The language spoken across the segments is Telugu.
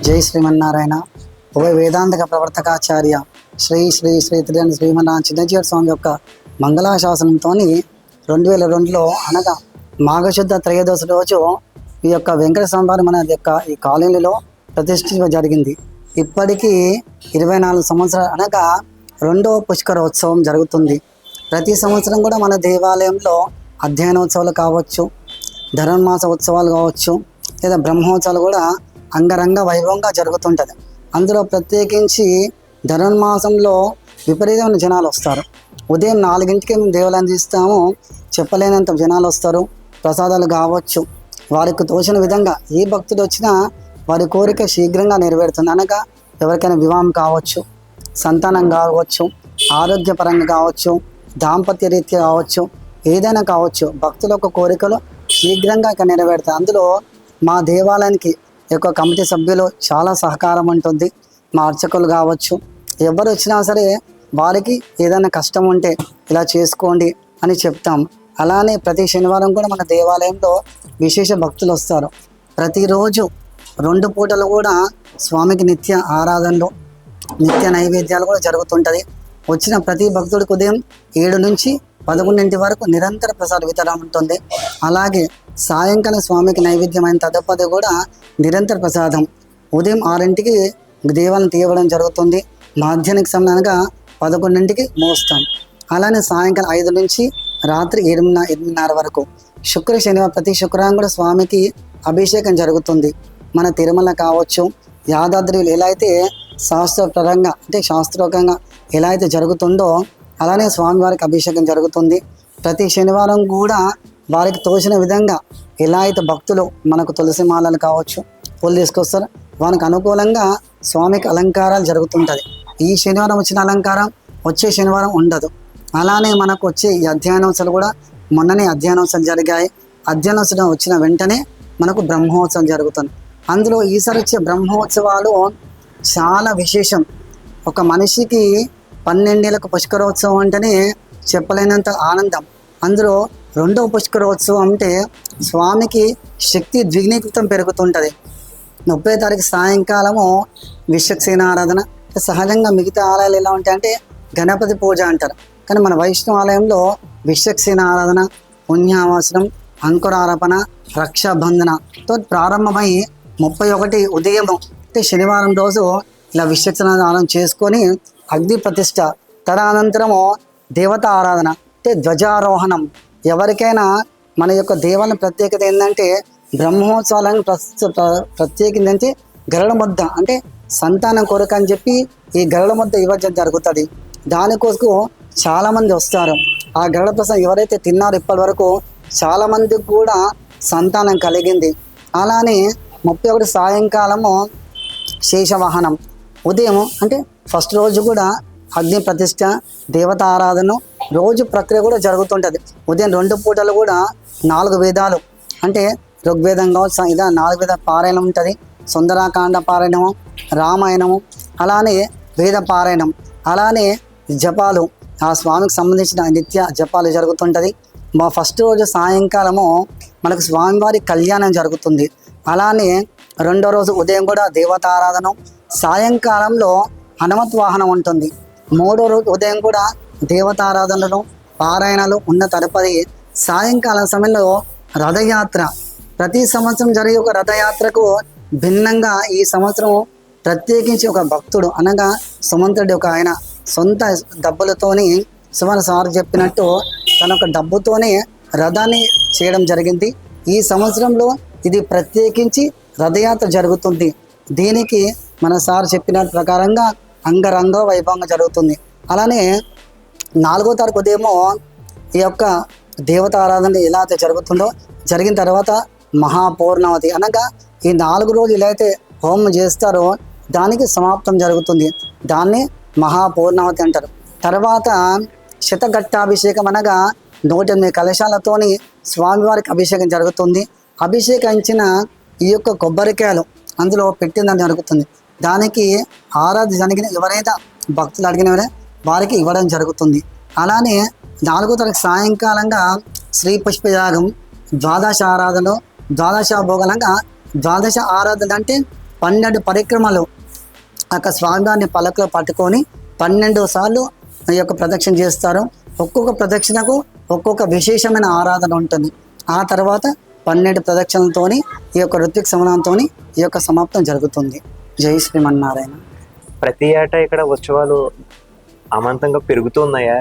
జై శ్రీమన్నారాయణ. ఉభయ వేదాంతక ప్రవర్తకాచార్య శ్రీ శ్రీ శ్రీ త్రిజన శ్రీమన్నారాయణ చిన్నజీవ స్వామి యొక్క మంగళాశాసనంతో 2002లో అనగా మాఘశుద్ధ త్రయోదశి రోజు ఈ యొక్క వెంకట స్వామివారి మన యొక్క ఈ కాలనీలో ప్రతిష్ఠించడం జరిగింది. ఇప్పటికీ 24 సంవత్సరాలు అనగా 2వ పుష్కరోత్సవం జరుగుతుంది. ప్రతి సంవత్సరం కూడా మన దేవాలయంలో అధ్యయనోత్సవాలు కావచ్చు, ధనుర్మాస ఉత్సవాలు కావచ్చు, లేదా బ్రహ్మోత్సవాలు కూడా అంగరంగ వైభవంగా జరుగుతుంటుంది. అందులో ప్రత్యేకించి ధనుర్మాసంలో విపరీతమైన జనాలు వస్తారు. ఉదయం 4 మేము దేవాలయం తీస్తాము, చెప్పలేనంత జనాలు వస్తారు. ప్రసాదాలు కావచ్చు, వారికి తోచిన విధంగా ఏ భక్తుడు వచ్చినా వారి కోరిక శీఘ్రంగా నెరవేరుతుంది. అనగా ఎవరికైనా వివాహం కావచ్చు, సంతానం కావచ్చు, ఆరోగ్యపరంగా కావచ్చు, దాంపత్య రీత్యా కావచ్చు, ఏదైనా కావచ్చు, భక్తుల యొక్క కోరికలు శీఘ్రంగా ఇక నెరవేరుతాయి. అందులో మా దేవాలయానికి యొక్క కమిటీ సభ్యులు చాలా సహకారం ఉంటుంది. మా అర్చకులు కావచ్చు, ఎవరు వచ్చినా సరే వారికి ఏదైనా కష్టం ఉంటే ఇలా చేసుకోండి అని చెప్తాం. అలానే ప్రతి శనివారం కూడా మన దేవాలయంలో విశేష భక్తులు వస్తారు. ప్రతిరోజు 2 పూటలు కూడా స్వామికి నిత్య ఆరాధనలు, నిత్య నైవేద్యాలు కూడా జరుగుతుంటుంది. వచ్చిన ప్రతి భక్తుడికి ఉదయం 7 నుంచి 11 వరకు నిరంతర ప్రసాద వితరణ ఉంటుంది. అలాగే సాయంకాలం స్వామికి నైవేద్యం అయిన తదుపరి కూడా నిరంతర ప్రసాదం. ఉదయం 6కి దేవాలయం తీయడం జరుగుతుంది. మధ్యాహ్నానికి సమయంగా 11కి మోస్తాం. అలానే సాయంకాలం 5 నుంచి రాత్రి 8:30 వరకు శనివారం ప్రతి శుక్రవారం కూడా స్వామికి అభిషేకం జరుగుతుంది. మన తిరుమల కావచ్చు, యాదాద్రిలో ఎలా అయితే శాస్త్రపరంగా అంటే శాస్త్రోక్తంగా ఎలా అయితే జరుగుతుందో అలానే స్వామివారికి అభిషేకం జరుగుతుంది. ప్రతి శనివారం కూడా వారికి తోచిన విధంగా ఎలా అయితే భక్తులు మనకు తులసి మాలలు కావచ్చు, పూలు తీసుకొస్తారు, వారికి అనుకూలంగా స్వామికి అలంకారాలు జరుగుతుంటుంది. ఈ శనివారం వచ్చిన అలంకారం వచ్చే శనివారం ఉండదు. అలానే మనకు వచ్చే ఈ అధ్యయనోత్సవాలు కూడా మొన్ననే అధ్యయనోత్సవాలు జరిగాయి. అధ్యయనోత్సవం వచ్చిన వెంటనే మనకు బ్రహ్మోత్సవం జరుగుతుంది. అందులో ఈసారి వచ్చే బ్రహ్మోత్సవాలు చాలా విశేషం. ఒక మనిషికి 12 ఏళ్ళకు పుష్కరోత్సవం అంటేనే చెప్పలేనంత ఆనందం. అందులో 2వ పుష్కరోత్సవం అంటే స్వామికి శక్తి ద్విగుణీకృతం పెరుగుతుంటుంది. 30వ తారీఖు సాయంకాలము విశ్వక్సేన ఆరాధన. సహజంగా మిగతా ఆలయాలు ఎలా ఉంటాయంటే గణపతి పూజ అంటారు, కానీ మన వైష్ణవ ఆలయంలో విశ్వక్సేన ఆరాధన, పుణ్యావాసనం, అంకురార్పణ, రక్షాబంధనతో ప్రారంభమై 31 ఉదయం అంటే శనివారం రోజు ఇలా విశ్వక్సేన ఆరాధన చేసుకొని అగ్ని ప్రతిష్ట, తదనంతరము దేవత ఆరాధన అంటే ధ్వజారోహణం. ఎవరికైనా మన యొక్క దేవాలయం ప్రత్యేకత ఏంటంటే బ్రహ్మోత్సవాలను ప్రత్యేకించి గరుడ ముద్ద అంటే సంతానం కోరిక అని చెప్పి ఈ గరుడ ముద్ద ఇవ్వడం జరుగుతుంది. దానికోసం చాలామంది వస్తారు. ఆ గరుడ ప్రసాదం ఎవరైతే తిన్నారో ఇప్పటి వరకు చాలామందికి కూడా సంతానం కలిగింది. అలానే 31 సాయంకాలము శేషవాహనం. ఉదయం అంటే ఫస్ట్ రోజు కూడా అగ్ని ప్రతిష్ట, దేవత ఆరాధన రోజు ప్రక్రియ కూడా జరుగుతుంటుంది. ఉదయం 2 పూటలు కూడా 4 వేదాలు అంటే ఋగ్వేదం కావచ్చు, ఇదా 4 వేద పారాయణం ఉంటుంది. సుందరాకాండ పారాయణము, రామాయణము, అలానే వేద పారాయణం, అలానే జపాలు, ఆ స్వామికి సంబంధించిన నిత్య జపాలు జరుగుతుంటుంది. మా ఫస్ట్ రోజు సాయంకాలము మనకు స్వామివారి కళ్యాణం జరుగుతుంది. అలానే 2వ రోజు ఉదయం కూడా దేవత ఆరాధన, సాయంకాలంలో హనుమత్ వాహనం ఉంటుంది. 3వ రోజు ఉదయం కూడా దేవతారాధనలు, పారాయణలు ఉన్న తదుపరి సాయంకాలం సమయంలో రథయాత్ర. ప్రతి సంవత్సరం జరిగే ఒక రథయాత్రకు భిన్నంగా ఈ సంవత్సరం ప్రత్యేకించి ఒక భక్తుడు అనగా సుమంతుడి ఒక ఆయన సొంత డబ్బులతోని సుమారు సార్ చెప్పినట్టు తన ఒక డబ్బుతోనే రథాన్ని చేయడం జరిగింది. ఈ సంవత్సరంలో ఇది ప్రత్యేకించి రథయాత్ర జరుగుతుంది. దీనికి మన సార్ చెప్పిన ప్రకారంగా అంగరంగ వైభవంగా జరుగుతుంది. అలానే 4వ తారీఖు ఉదయము ఈ యొక్క దేవత ఆరాధన ఎలా అయితే జరుగుతుందో జరిగిన తర్వాత మహాపూర్ణావతి అనగా ఈ 4 రోజులు ఎలా అయితే హోమం చేస్తారో దానికి సమాప్తం జరుగుతుంది. దాన్ని మహాపూర్ణావతి అంటారు. తర్వాత శతఘట్టాభిషేకం అనగా 108 కలశాలతోని స్వామివారికి అభిషేకం జరుగుతుంది. అభిషేకించిన ఈ యొక్క కొబ్బరికాయలు అందులో పెట్టిందని జరుగుతుంది. దానికి జరిగిన ఎవరైనా భక్తులు అడిగిన వారికి ఇవ్వడం జరుగుతుంది. అలానే 4వ తారీఖు సాయంకాలంగా శ్రీ పుష్పయాగం, ద్వాదశ ఆరాధనలు, ద్వాదశ భోగలంగా ద్వాదశ ఆరాధన అంటే 12 పరిక్రమలు ఆ యొక్క స్వామివారిని పలకలో పట్టుకొని 12 సార్లు ఈ యొక్క ప్రదక్షిణ చేస్తారు. ఒక్కొక్క ప్రదక్షిణకు ఒక్కొక్క విశేషమైన ఆరాధన ఉంటుంది. ఆ తర్వాత 12 ప్రదక్షిణలతోని ఈ యొక్క ఋత్విక్ సమనంతో ఈ యొక్క సమాప్తం జరుగుతుంది. జై శ్రీమన్నారాయణ. ప్రతి ఏటా ఇక్కడ ఉత్సవాలు అమాంతంగా పెరుగుతున్నాయా,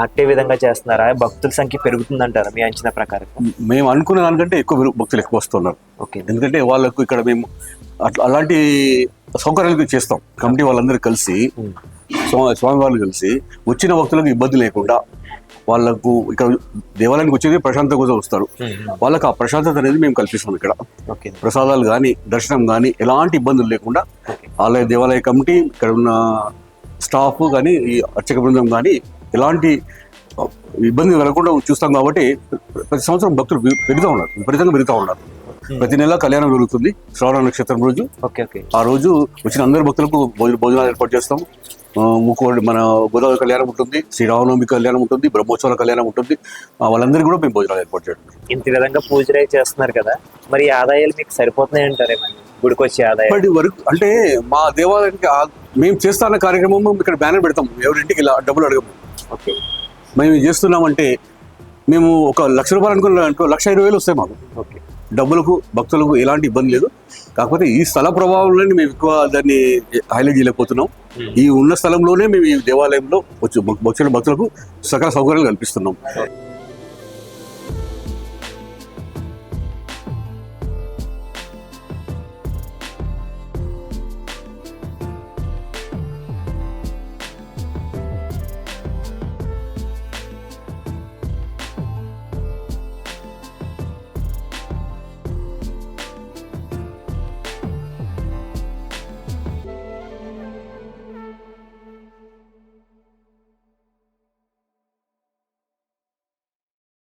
అట్టే విధంగా చేస్తున్నారా? భక్తుల సంఖ్య పెరుగుతుందంటారా మీ అంచనా ప్రకారం? మేము అనుకున్న దానికంటే ఎక్కువ భక్తులు ఎక్కువ వస్తున్నారు. ఓకే. ఎందుకంటే వాళ్ళకు ఇక్కడ మేము అలాంటి సౌకర్యాలు చేస్తాం. కమిటీ వాళ్ళందరూ కలిసి, స్వామివార్లు కలిసి వచ్చిన భక్తులకు ఇబ్బంది లేకుండా, వాళ్ళకు ఇక్కడ దేవాలయానికి వచ్చేది ప్రశాంతత కోసం వస్తారు. వాళ్ళకి ఆ ప్రశాంతత అనేది మేము కల్పిస్తాం. ఇక్కడ ప్రసాదాలు కానీ దర్శనం కానీ ఎలాంటి ఇబ్బందులు లేకుండా ఆలయ దేవాలయ కమిటీ, ఇక్కడ ఉన్న స్టాఫ్ కానీ ఈ అర్చక బృందం కానీ ఎలాంటి ఇబ్బంది కలగకుండా చూస్తాం. కాబట్టి ప్రతి సంవత్సరం భక్తులు పెరుగుతూ ఉన్నారు, విపరీతంగా పెరుగుతూ ఉన్నారు. ప్రతి నెల కళ్యాణం జరుగుతుంది శ్రవణ నక్షత్రం రోజు. ఆ రోజు వచ్చిన అందరు భక్తులకు భోజనాలు ఏర్పాటు చేస్తాం. మన గోదావరి కళ్యాణం ఉంటుంది, శ్రీరామనవమి కళ్యాణం ఉంటుంది, బ్రహ్మోత్సవాల కళ్యాణం ఉంటుంది. వాళ్ళందరికీ కూడా మేము భోజనాలు ఏర్పాటు చేయడం. ఇంత విధంగా పూజలు చేస్తున్నారు కదా, మరి ఆదాయాలు మీకు సరిపోతున్నాయి అంటారే? గుడికి వచ్చే ఆదాయం ఇప్పటి వరకు అంటే మా దేవాలయానికి మేము చేస్తున్న కార్యక్రమం ఇక్కడ బ్యానర్ పెడతాం, ఎవరింటికి ఇలా డబ్బులు అడగము. ఓకే. మేము చేస్తున్నామంటే మేము ఒక ₹1,00,000 అనుకున్న ₹1,20,000 వస్తాయి మాకు. ఓకే. డబ్బులకు భక్తులకు ఎలాంటి ఇబ్బంది లేదు. కాకపోతే ఈ స్థల ప్రభావంలోనే మేము ఎక్కువ దాన్ని హైలైట్ చేయలేకపోతున్నాం. ఈ ఉన్న స్థలంలోనే మేము ఈ దేవాలయంలో వచ్చి భక్తులకు సకల సౌకర్యాలు కల్పిస్తున్నాం.